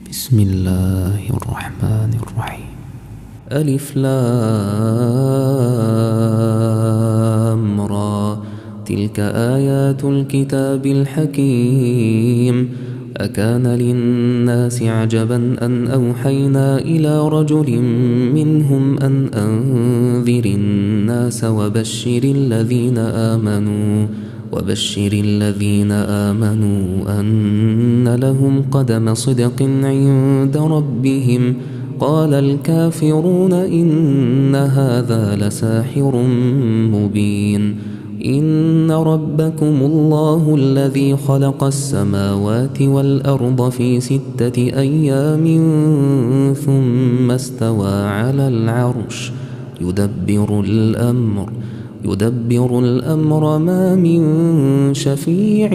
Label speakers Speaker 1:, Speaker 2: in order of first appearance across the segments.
Speaker 1: بسم الله الرحمن الرحيم. ألف لام را، تلك آيات الكتاب الحكيم. أكان للناس عجبا أن أوحينا إلى رجل منهم أن أنذر الناس وبشر الذين آمنوا أن لهم قدم صدق عند ربهم. قال الكافرون إن هذا لساحر مبين. إن ربكم الله الذي خلق السماوات والأرض في 6 أيام ثم استوى على العرش يدبر الأمر ما من شفيع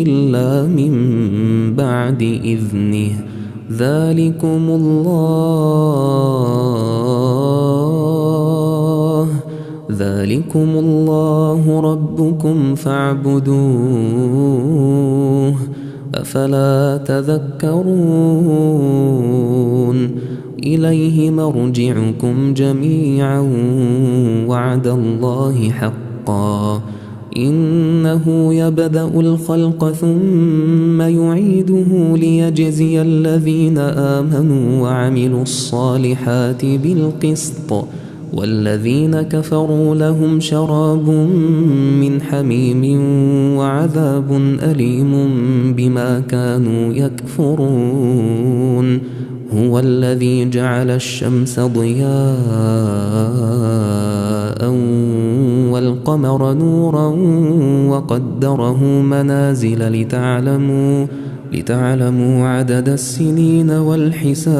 Speaker 1: إلا من بعد إذنه. ذلكم الله ربكم فاعبدوه، أفلا تذكرون. إليه مرجعكم جميعا وعد الله حقا، إنه يبدأ الخلق ثم يعيده ليجزي الذين آمنوا وعملوا الصالحات بالقسط، والذين كفروا لهم شراب من حميم وعذاب أليم بما كانوا يكفرون. هو الذي جعل الشمس ضياء والقمر نورا وقدره منازل لتعلموا عدد السنين والحساب.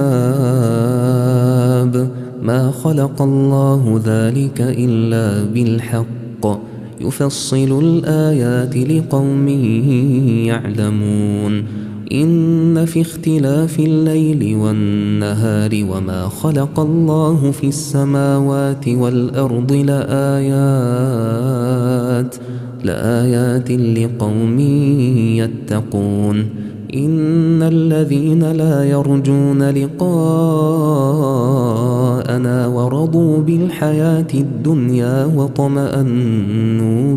Speaker 1: ما خلق الله ذلك إلا بالحق، يفصل الآيات لقوم يعلمون. إن في اختلاف الليل والنهار وما خلق الله في السماوات والأرض لآيات لقوم يتقون. إن الذين لا يرجون لقاءنا ورضوا بالحياة الدنيا واطمأنوا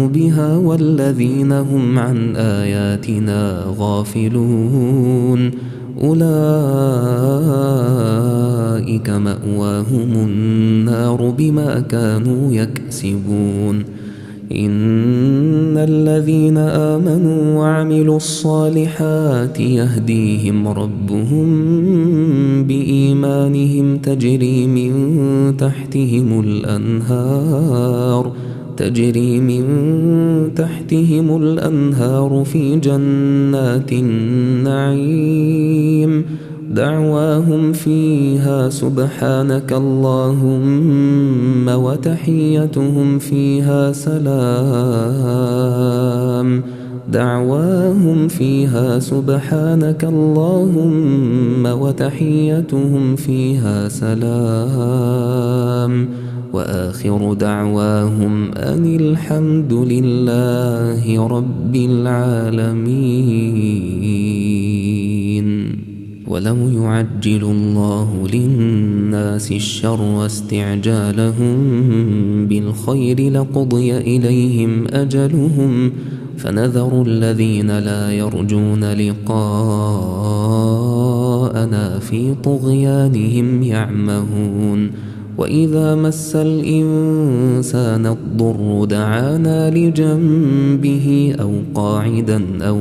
Speaker 1: بها والذين هم عن آياتنا غافلون أولئك مأواهم النار بما كانوا يكسبون. إن الذين آمنوا وعملوا الصالحات يهديهم ربهم بإيمانهم تجري من تحتهم الأنهار في جنات النعيم. دعواهم فيها سبحانك اللهم وتحيتهم فيها سلام. دعواهم فيها سبحانك اللهم وتحيتهم فيها سلام. وآخر دعواهم أن الحمد لله رب العالمين. ولو يعجل الله للناس الشر استعجالهم بالخير لقضي إليهم أجلهم، فنذر الذين لا يرجون لقاءنا في طغيانهم يعمهون. وإذا مس الإنسان الضر دعانا لجنبه أو قاعدا أو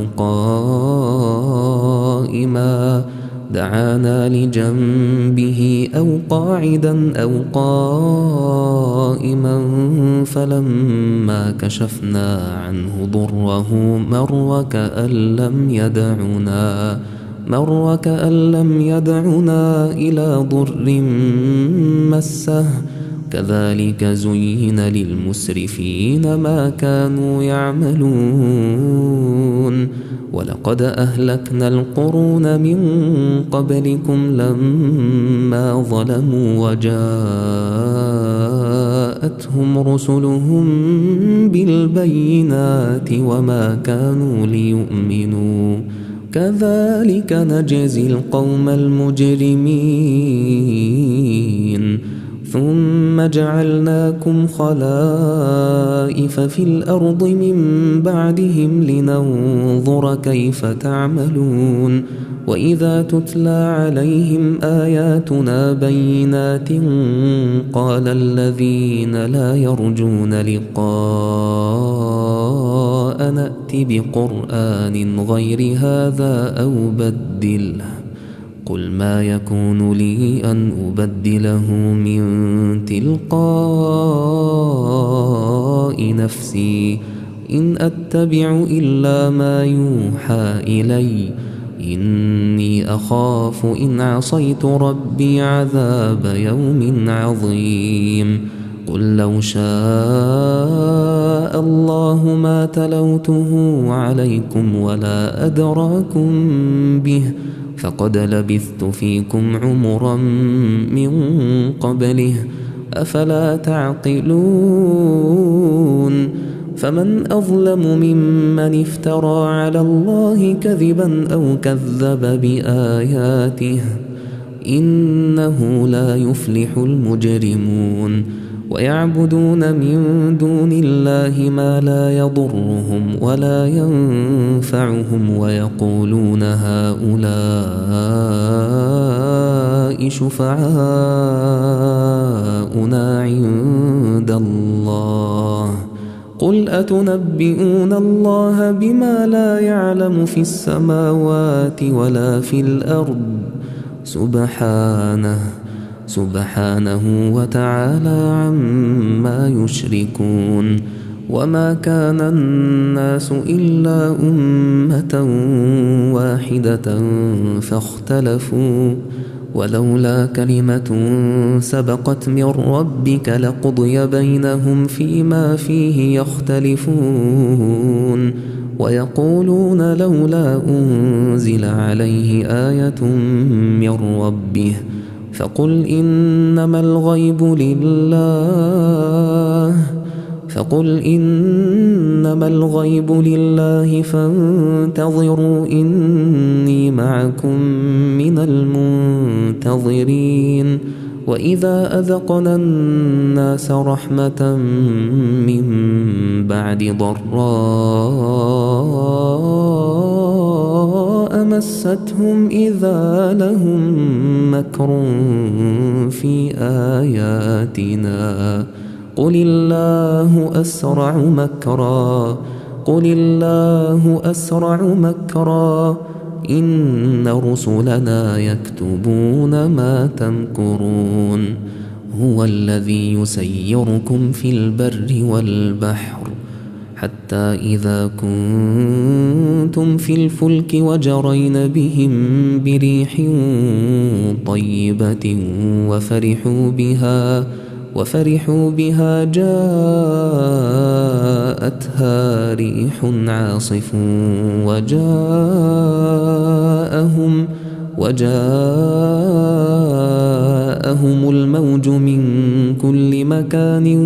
Speaker 1: قائما فلما كشفنا عنه ضره مر كأن لم يدعنا إلى ضر مسه كذلك زين للمسرفين ما كانوا يعملون ولقد أهلكنا القرون من قبلكم لما ظلموا وجاءتهم رسلهم بالبينات وما كانوا ليؤمنوا كذلك نجزي القوم المجرمين ثم جعلناكم خلائف في الأرض من بعدهم لننظر كيف تعملون وإذا تتلى عليهم آياتنا بينات قال الذين لا يرجون لقاء نأت بقرآن غير هذا أو بدله قل ما يكون لي أن أبدله من تلقاء نفسي إن أتبع إلا ما يوحى إلي إني أخاف إن عصيت ربي عذاب يوم عظيم قل لو شاء الله ما تلوته عليكم ولا أدراكم به فقد لبثت فيكم عمرا من قبله أفلا تعقلون فمن أظلم ممن افترى على الله كذبا أو كذب بآياته إنه لا يفلح المجرمون ويعبدون من دون الله ما لا يضرهم ولا ينفعهم ويقولون هؤلاء شفعاؤنا عند الله قل أتنبئون الله بما لا يعلم في السماوات ولا في الأرض سبحانه وتعالى عما يشركون وما كان الناس إلا أمة واحدة فاختلفوا ولولا كلمة سبقت من ربك لقضي بينهم فيما فيه يختلفون ويقولون لولا أنزل عليه آية من ربه فقل إنما الغيب لله فانتظروا إني معكم من المنتظرين وإذا أذقنا الناس رحمة من بعد ضراء مستهم إذا لهم مكر في آياتنا قل الله أسرع مكرا إن رسلنا يكتبون ما تمكرون هو الذي يسيركم في البر والبحر حتى إذا كنتم في الفلك وجرين بهم بريح طيبة وفرحوا بها جاءتها ريح عاصف وجاءهم الموج من كل مكان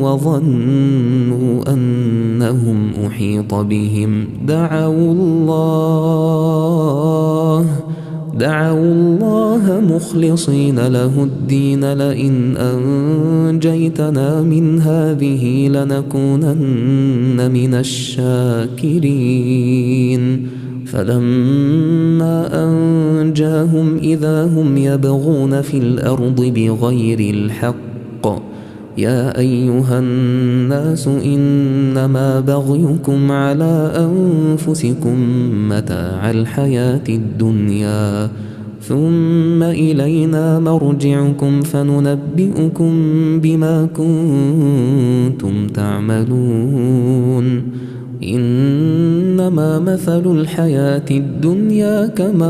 Speaker 1: وظنوا أنهم أحيط بهم دعوا الله مخلصين له الدين لئن أنجيتنا من هذه لنكونن من الشاكرين فلما أنجاهم إذا هم يبغون في الأرض بغير الحق يا أيها الناس إنما بغيكم على أنفسكم متاع الحياة الدنيا ثم إلينا مرجعكم فننبئكم بما كنتم تعملون إن إنما مثل الحياة الدنيا كماء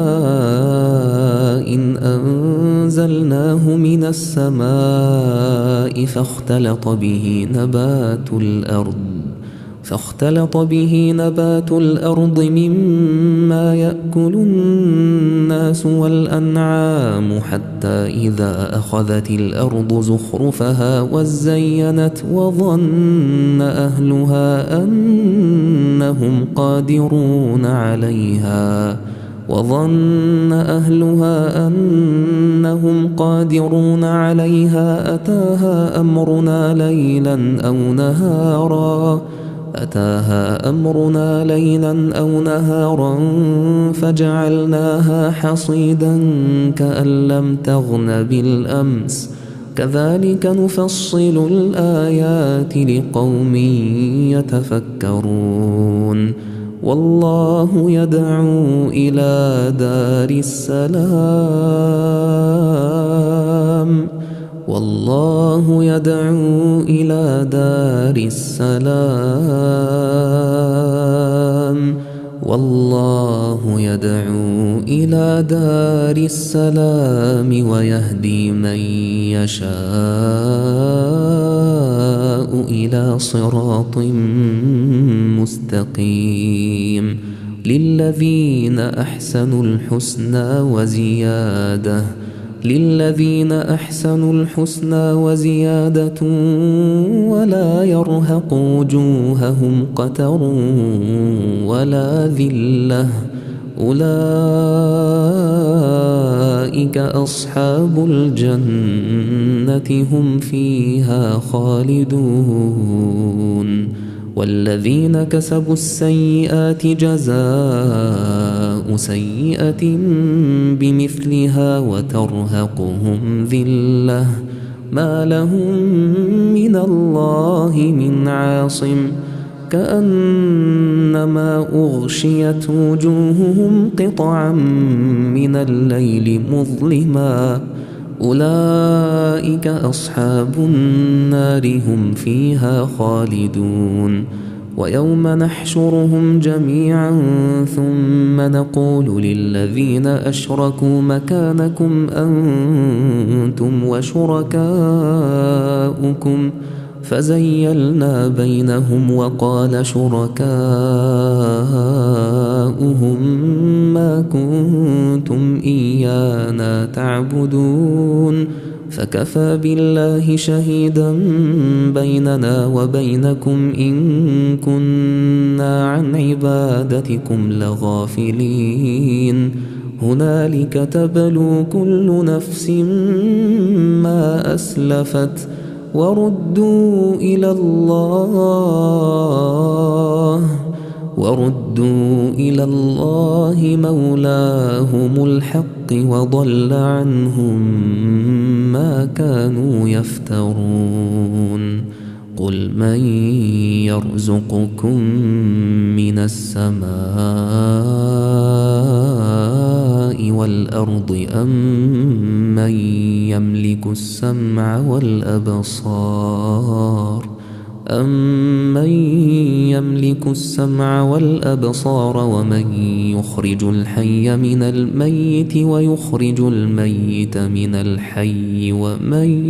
Speaker 1: إن أنزلناه من السماء فاختلط به نبات الأرض مما يأكل الناس والأنعام حتى إذا أخذت الأرض زخرفها وزينت وظن أهلها أنهم قادرون عليها أتاها أمرنا ليلا أو نهارا فجعلناها حصيدا كأن لم تغن بالأمس كذلك نفصل الآيات لقوم يتفكرون والله يدعو إلى دار السلام ويهدي من يشاء إلى صراط مستقيم للذين أحسنوا الحسنى وزيادة ولا يرهق وجوههم قتر ولا ذلة أولئك أصحاب الجنة هم فيها خالدون والذين كسبوا السيئات جزاء سيئة بمثلها وترهقهم ذلة ما لهم من الله من عاصم كأنما أغشيت وجوههم قطعا من الليل مظلما أولئك أصحاب النار هم فيها خالدون ويوم نحشرهم جميعا ثم نقول للذين أشركوا مكانكم أنتم وشركاؤكم فزيلنا بينهم وقال شركاؤهم ما كنتم إيانا تعبدون فكفى بالله شهيدا بيننا وبينكم إن كنا عن عبادتكم لغافلين هنالك تبلو كل نفس ما أسلفت وردوا إلى الله مولاهم الحق وضل عنهم ما كانوا يفترون قل من يرزقكم من السماء والأرض أم من يملك السمع والأبصار ومن يخرج الحي من الميت ويخرج الميت من الحي ومن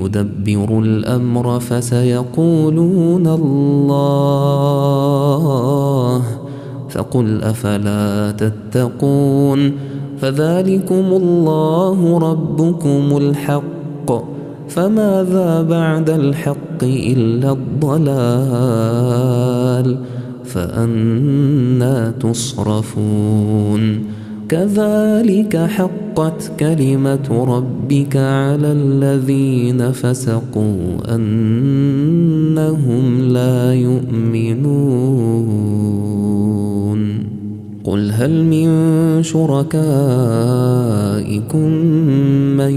Speaker 1: يدبر الأمر فسيقولون الله فقل أفلا تتقون فذلكم الله ربكم الحق فماذا بعد الحق إلا الضلال فأنى تصرفون كذلك حقت كلمة ربك على الذين فسقوا أنهم لا يؤمنون قل هل من شركائكم من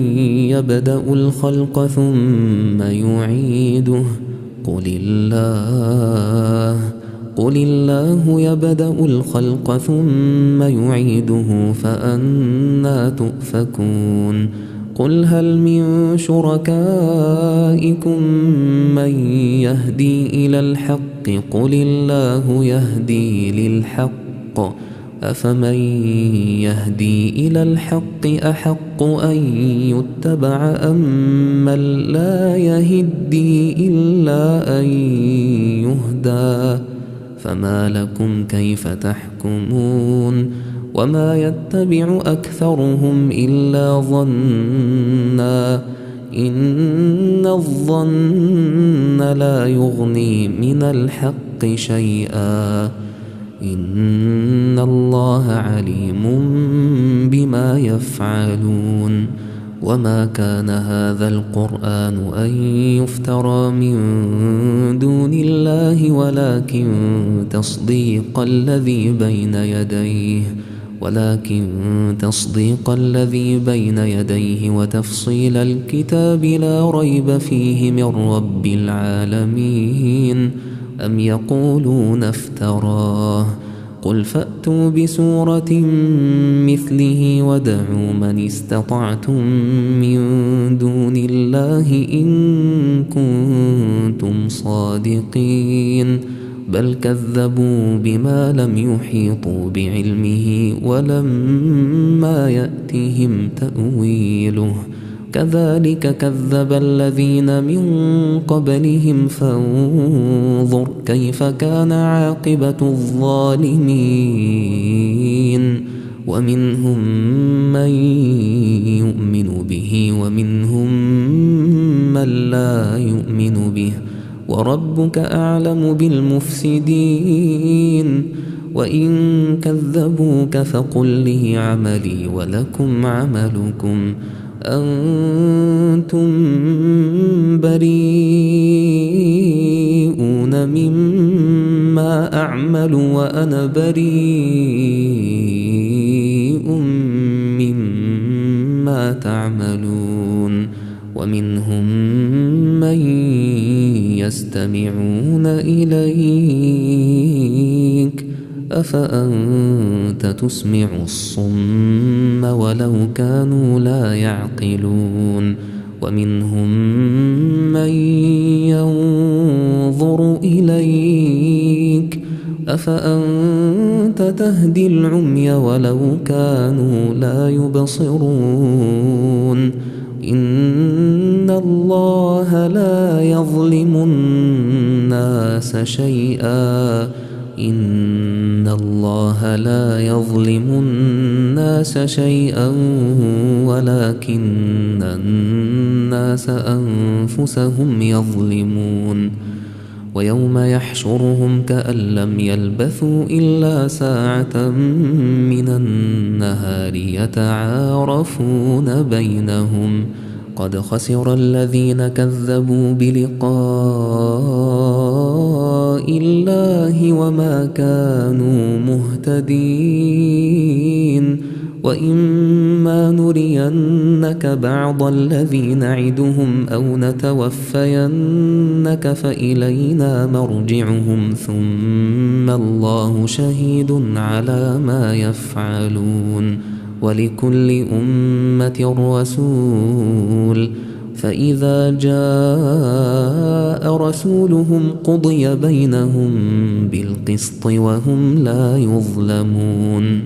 Speaker 1: يبدأ الخلق ثم يعيده قل الله يبدأ الخلق ثم يعيده فأنى تؤفكون قل هل من شركائكم من يهدي إلى الحق قل الله يهدي للحق أفمن يهدي إلى الحق أحق أن يتبع أم من لا يهدي إلا أن يهدى فما لكم كيف تحكمون وما يتبع أكثرهم إلا ظنا إن الظن لا يغني من الحق شيئا إن الله عليم بما يفعلون وما كان هذا القرآن أن يفترى من دون الله ولكن تصديق الذي بين يديه وتفصيل الكتاب لا ريب فيه من رب العالمين أم يقولون افتراه قل فأتوا بسورة مثله ودعوا من استطعتم من دون الله إن كنتم صادقين بل كذبوا بما لم يحيطوا بعلمه ولما يأتهم تأويله كذلك كذب الذين من قبلهم فانظر كيف كان عاقبة الظالمين ومنهم من يؤمن به ومنهم من لا يؤمن به وربك أعلم بالمفسدين وإن كذبوك فقل لي عملي ولكم عملكم أنتم بريئون مما أعمل وأنا بريء مما تعملون ومنهم من يستمعون إليك أفأنت تسمع الصم ولو كانوا لا يعقلون ومنهم من ينظر إليك أفأنت تهدي العمي ولو كانوا لا يبصرون إن الله لا يظلم الناس شيئا إن الله لا يظلم الناس شيئا ولكن الناس أنفسهم يظلمون ويوم يحشرهم كأن لم يلبثوا إلا ساعة من النهار يتعارفون بينهم قد خسر الذين كذبوا بلقاء الله وما كانوا مهتدين وإما نرينك بعض الذي نعدهم أو نتوفينك فإلينا مرجعهم ثم الله شهيد على ما يفعلون ولكل أمة رسول فإذا جاء رسولهم قضي بينهم بالقسط وهم لا يظلمون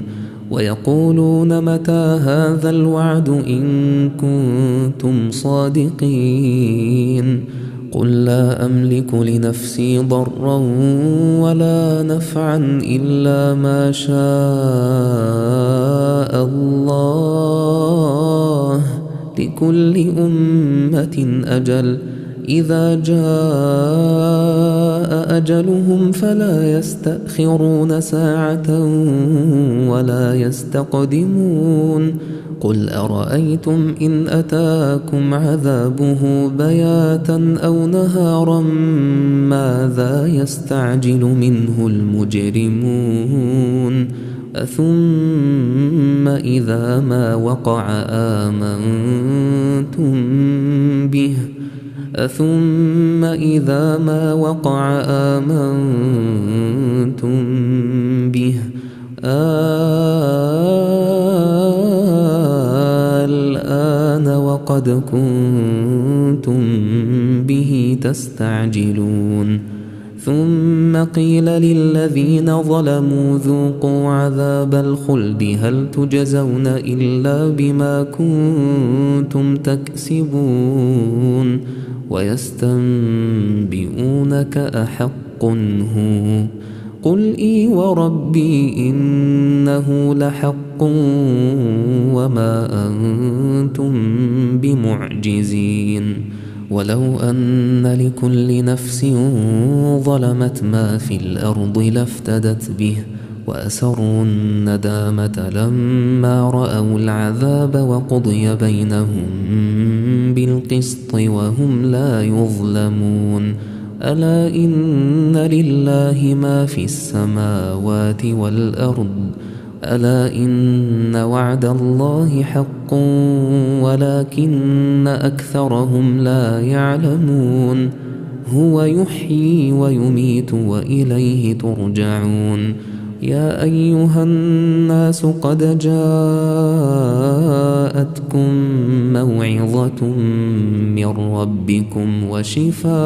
Speaker 1: ويقولون متى هذا الوعد إن كنتم صادقين قل لا أملك لنفسي ضرا ولا نفعا إلا ما شاء الله لكل أمة أجل إذا جاء أجلهم فلا يستأخرون ساعة ولا يستقدمون قل أرأيتم إن أتاكم عذابه بياتا أو نهارا ماذا يستعجل منه المجرمون ثم إذا ما وقع آمنتم به الآن وقد كنتم به تستعجلون ثم قيل للذين ظلموا ذوقوا عذاب الخلد هل تجزون إلا بما كنتم تكسبون ويستنبئونك أحق هو قل إي وربي إنه لحق وما أنتم بمعجزين ولو أن لكل نفس ظلمت ما في الأرض لافتدت به وأسروا الندامة لما رأوا العذاب وقضي بينهم بالقسط وهم لا يظلمون ألا إن لله ما في السماوات والأرض ألا إن وعد الله حق ولكن أكثرهم لا يعلمون هو يحيي ويميت وإليه ترجعون يا أيها الناس قد جاءتكم موعظة من ربكم وشفاء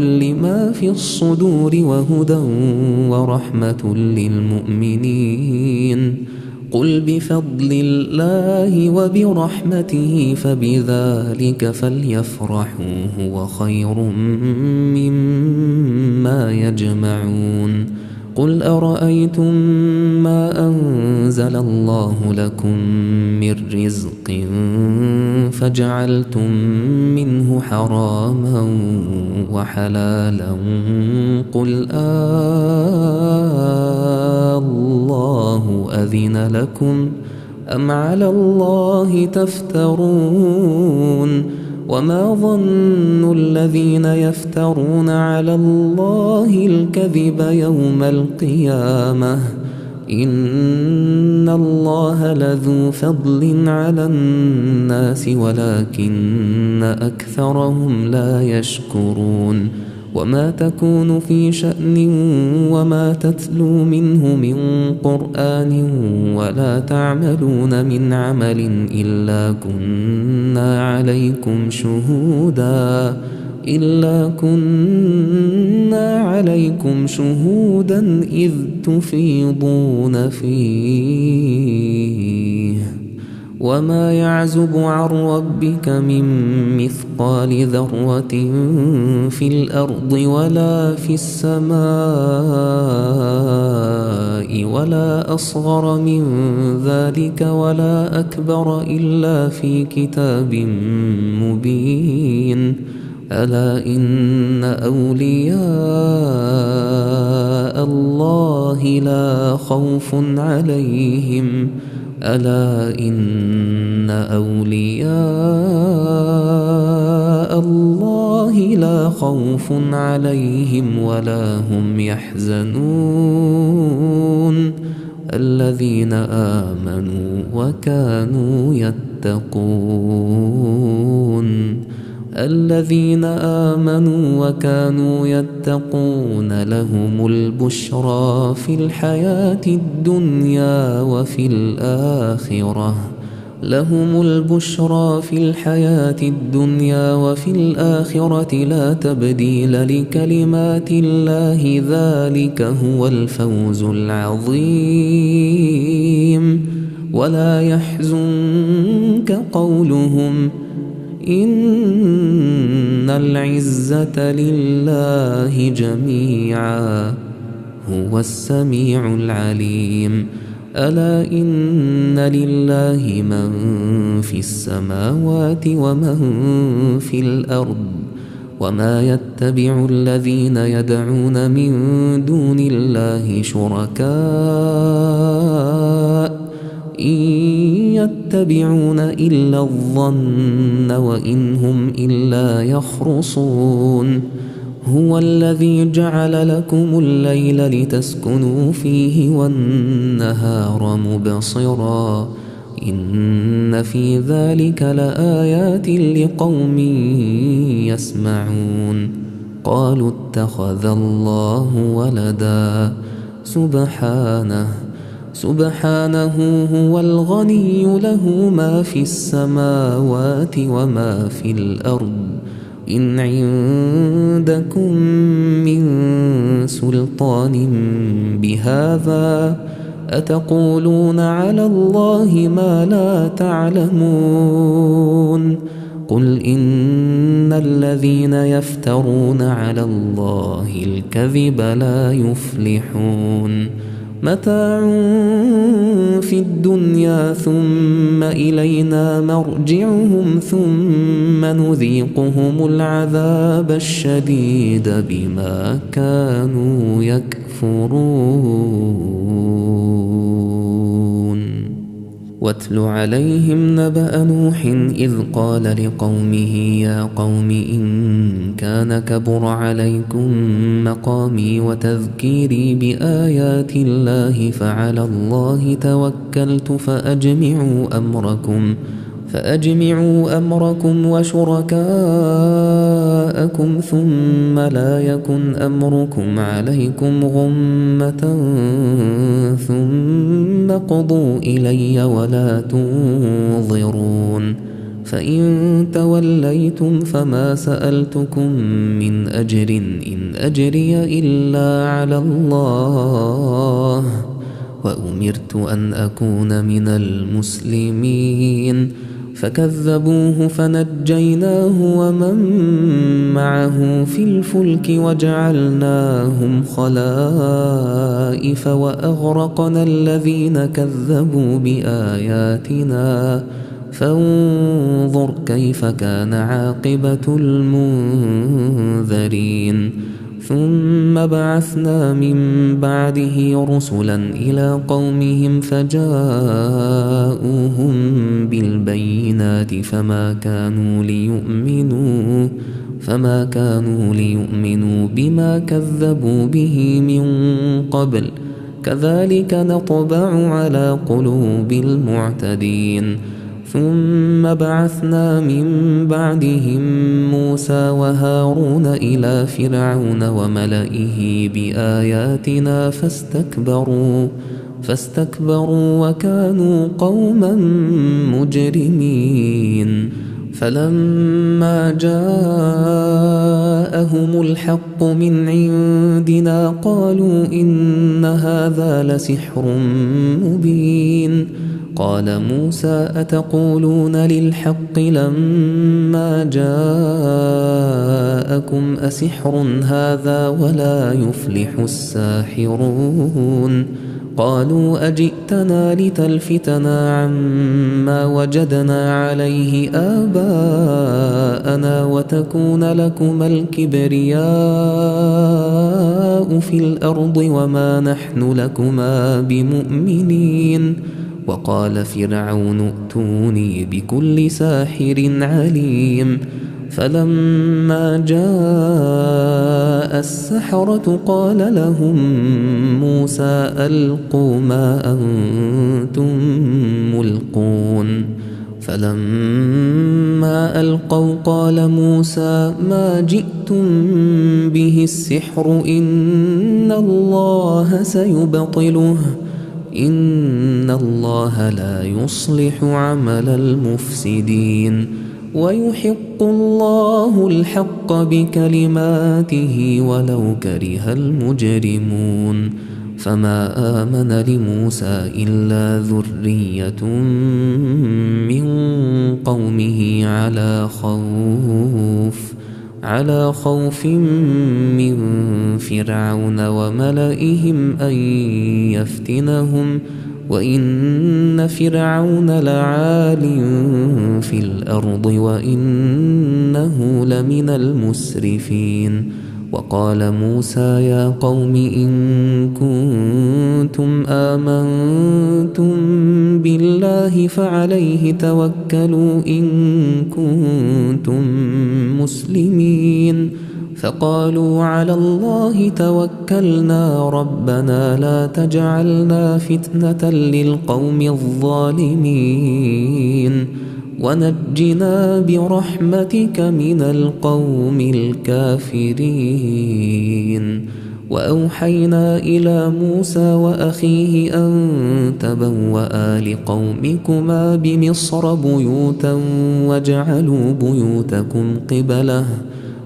Speaker 1: لما في الصدور وهدى ورحمة للمؤمنين قل بفضل الله وبرحمته فبذلك فليفرحوا هو خير مما يجمعون قل أرأيتم ما أنزل الله لكم من رزق فجعلتم منه حراما وحلالا قل الله أذن لكم أم على الله تفترون وما ظن الذين يفترون على الله الكذب يوم القيامة إن الله لذو فضل على الناس ولكن أكثرهم لا يشكرون وما تكون في شأن وما تتلو منه من قرآن ولا تعملون من عمل إلا كنا عليكم شهودا إذ تفيضون فيه وما يعزب عن ربك من مثقال ذرة في الأرض ولا في السماء ولا أصغر من ذلك ولا أكبر إلا في كتاب مبين ألا إن أولياء الله لا خوف عليهم ولا هم يحزنون الذين آمنوا وكانوا يتقون لهم البشرى في الحياة الدنيا وفي الآخرة لا تبديل لكلمات الله ذلك هو الفوز العظيم ولا يحزنك قولهم إن العزة لله جميعا هو السميع العليم ألا إن لله من في السماوات ومن في الأرض وما يتبع الذين يدعون من دون الله شركاء إن يتبعون إلا الظن وإن هم إلا يخرصون هو الذي جعل لكم الليل لتسكنوا فيه والنهار مبصرا إن في ذلك لآيات لقوم يسمعون قالوا اتخذ الله ولدا سبحانه هو الغني له ما في السماوات وما في الأرض إن عندكم من سلطان بهذا أتقولون على الله ما لا تعلمون قل إن الذين يفترون على الله الكذب لا يفلحون متاع في الدنيا ثم إلينا مرجعهم ثم نذيقهم العذاب الشديد بما كانوا يكفرون واتل عليهم نبأ نوح إذ قال لقومه يا قوم إن كان كبر عليكم مقامي وتذكيري بآيات الله فعلى الله توكلت فأجمعوا أمركم وشركاءكم ثم لا يكن أمركم عليكم غمة ثم قضوا إلي ولا تنظرون فإن توليتم فما سألتكم من أجر إن أجري إلا على الله وأمرت أن أكون من المسلمين فكذبوه فنجيناه ومن معه في الفلك وجعلناهم خلائف وأغرقنا الذين كذبوا بآياتنا فانظر كيف كان عاقبة المنذرين ثم بعثنا من بعده رسلا إلى قومهم فجاءوهم بالبينات فما كانوا ليؤمنوا بما كذبوا به من قبل كذلك نطبع على قلوب المعتدين ثم بعثنا من بعدهم موسى وهارون إلى فرعون وملئه بآياتنا فاستكبروا وكانوا قوما مجرمين فلما جاءهم الحق من عندنا قالوا إن هذا لسحر مبين قال موسى أتقولون للحق لما جاءكم أسحر هذا ولا يفلح الساحرون قالوا أجئتنا لتلفتنا عما وجدنا عليه آباءنا وتكون لكما الكبرياء في الأرض وما نحن لكما بمؤمنين وقال فرعون ائتوني بكل ساحر عليم فلما جاء السحرة قال لهم موسى ألقوا ما أنتم ملقون فلما ألقوا قال موسى ما جئتم به السحر إن الله سيبطله إن الله لا يصلح عمل المفسدين ويحق الله الحق بكلماته ولو كره المجرمون فما آمن لموسى إلا ذرية من قومه على خوف من فرعون وملئهم أن يفتنهم وإن فرعون لعال في الأرض وإنه لمن المسرفين وقال موسى يا قوم إن كنتم آمنتم بالله فعليه توكلوا إن كنتم مسلمين فقالوا على الله توكلنا ربنا لا تجعلنا فتنة للقوم الظالمين ونجنا برحمتك من القوم الكافرين وأوحينا إلى موسى وأخيه أن تبوأ لقومكما بمصر بيوتا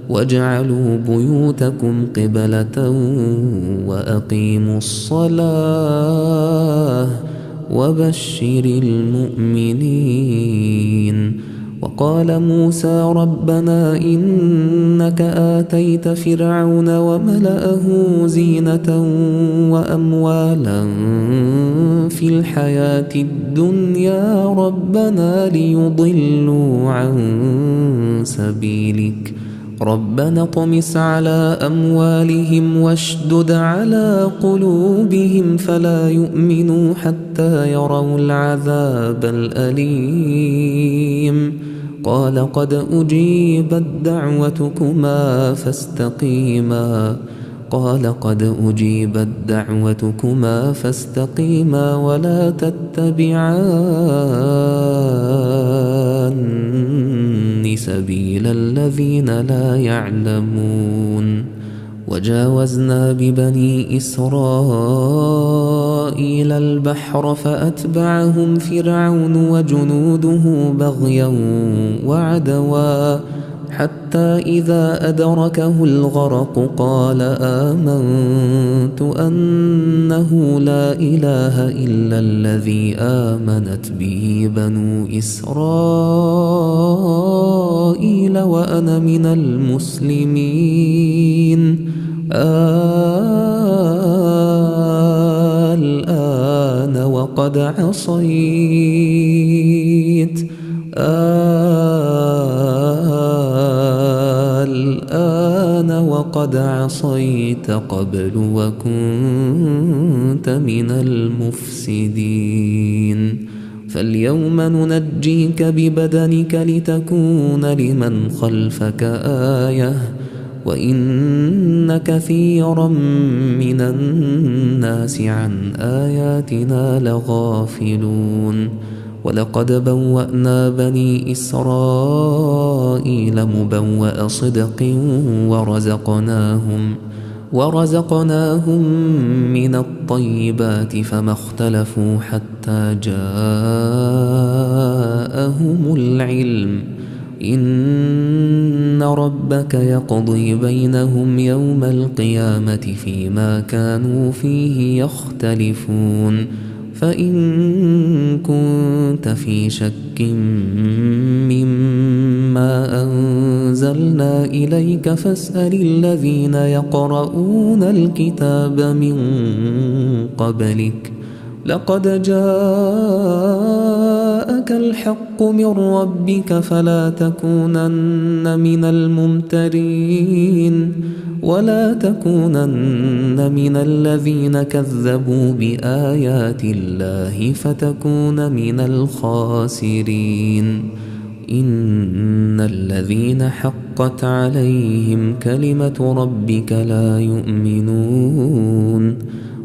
Speaker 1: واجعلوا بيوتكم قبلة وأقيموا الصلاة وبشر المؤمنين. وقال موسى ربنا إنك آتيت فرعون وملأه زينة وأموالا في الحياة الدنيا ربنا ليضلوا عن سبيلك ربنا اطمس على أموالهم واشدد على قلوبهم فلا يؤمنوا حتى يروا العذاب الأليم. قال قد أجيبت دعوتكما فاستقيما ولا تتبعان سبيل الذين لا يعلمون. وجاوزنا ببني إسرائيل البحر فأتبعهم فرعون وجنوده بغيا وعدوا حتى إذا أدركه الغرق قال آمنت أنه لا إله إلا الذي آمنت به بنو إسرائيل وأنا من المسلمين. الآن وقد عصيت قبل وكنت من المفسدين. فاليوم ننجيك ببدنك لتكون لمن خلفك آية وإن كثيرا من الناس عن آياتنا لغافلون. ولقد بوأنا بني إسرائيل مبوأ صدق ورزقناهم من الطيبات فما اختلفوا حتى جاءهم العلم. إن ربك يقضي بينهم يوم القيامة فيما كانوا فيه يختلفون. فإن كنت في شك مما أنزلنا إليك فاسأل الذين يقرؤون الكتاب من قبلك لقد جاءك الحق من ربك فلا تكونن من الممترين ولا تكونن من الذين كذبوا بآيات الله فتكون من الخاسرين. إن الذين حقت عليهم كلمة ربك لا يؤمنون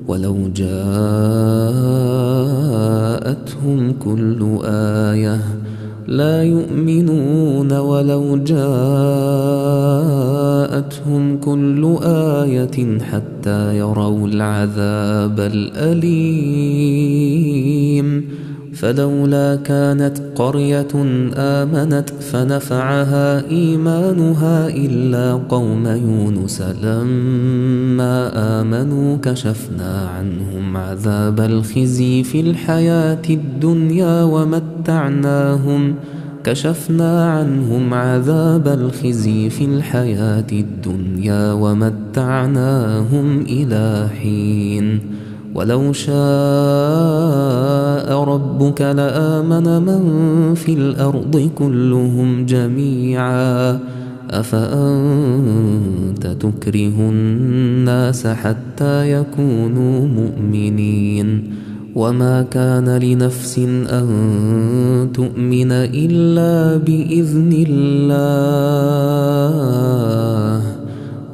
Speaker 1: ولو جاءتهم كل آية لا يؤمنون ولو جاءتهم كل آية حتى يروا العذاب الأليم. فلولا كانت قرية آمنت فنفعها إيمانها إلا قوم يونس لما آمنوا كشفنا عنهم عذاب الخزي في الحياة الدنيا ومتعناهم إلى حين. ولو شاء ربك لآمن من في الأرض كلهم جميعا أفأنت تكره الناس حتى يكونوا مؤمنين. وما كان لنفس أن تؤمن إلا بإذن الله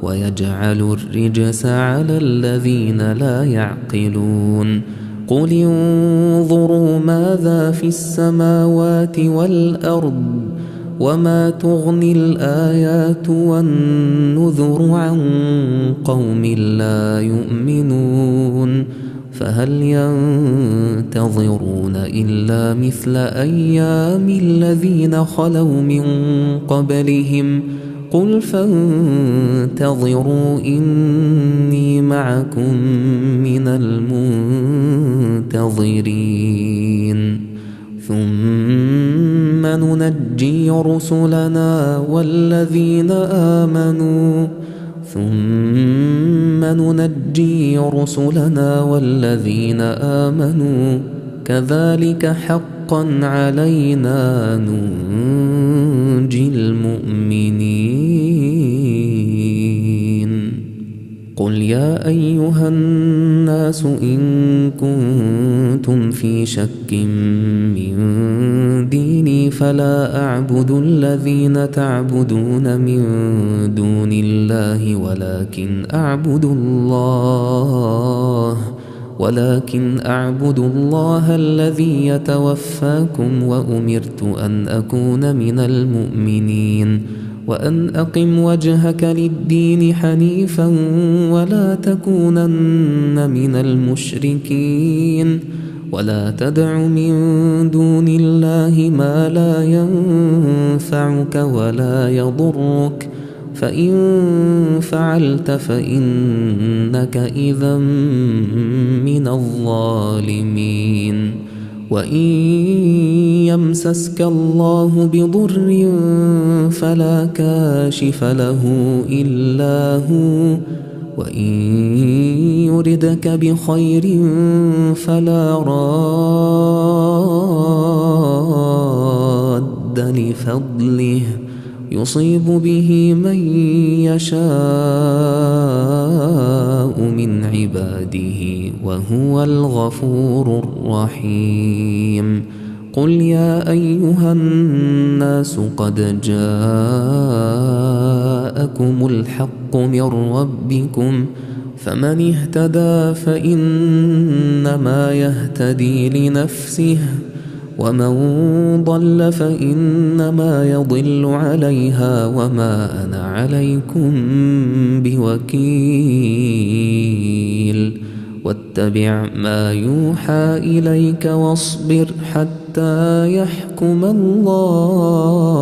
Speaker 1: ويجعل الرجس على الذين لا يعقلون. قل انظروا ماذا في السماوات والأرض وما تغني الآيات والنذر عن قوم لا يؤمنون فهل ينتظرون إلا مثل أيام الذين خلوا من قبلهم قل فانتظروا إني معكم من المنتظرين ثم ننجي رسلنا والذين آمنوا كذلك حقا علينا ننجي المؤمنين قل يا أيها الناس إن كنتم في شك من ديني فلا أعبد الذين تعبدون من دون الله ولكن أعبد الله الذي يتوفاكم وأمرت أن أكون من المؤمنين وأن أقم وجهك للدين حنيفا ولا تكونن من المشركين ولا تدع من دون الله ما لا ينفعك ولا يضرك فإن فعلت فإنك إذا من الظالمين وإن يمسسك الله بضر فلا كاشف له إلا هو وإن يردك بخير فلا راد لفضله يصيب به من يشاء من عباده وهو الغفور الرحيم قل يا أيها الناس قد جاءكم الحق من ربكم فمن اهتدى فإنما يهتدي لنفسه ومن ضل فإنما يضل عليها وما أنا عليكم بوكيل واتبع ما يوحى إليك واصبر حتى يحكم الله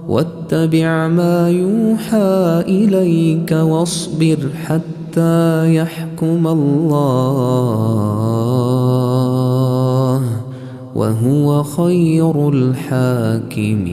Speaker 1: واتبع ما يوحى إليك واصبر حتى يحكم الله وهو خير الحاكمين.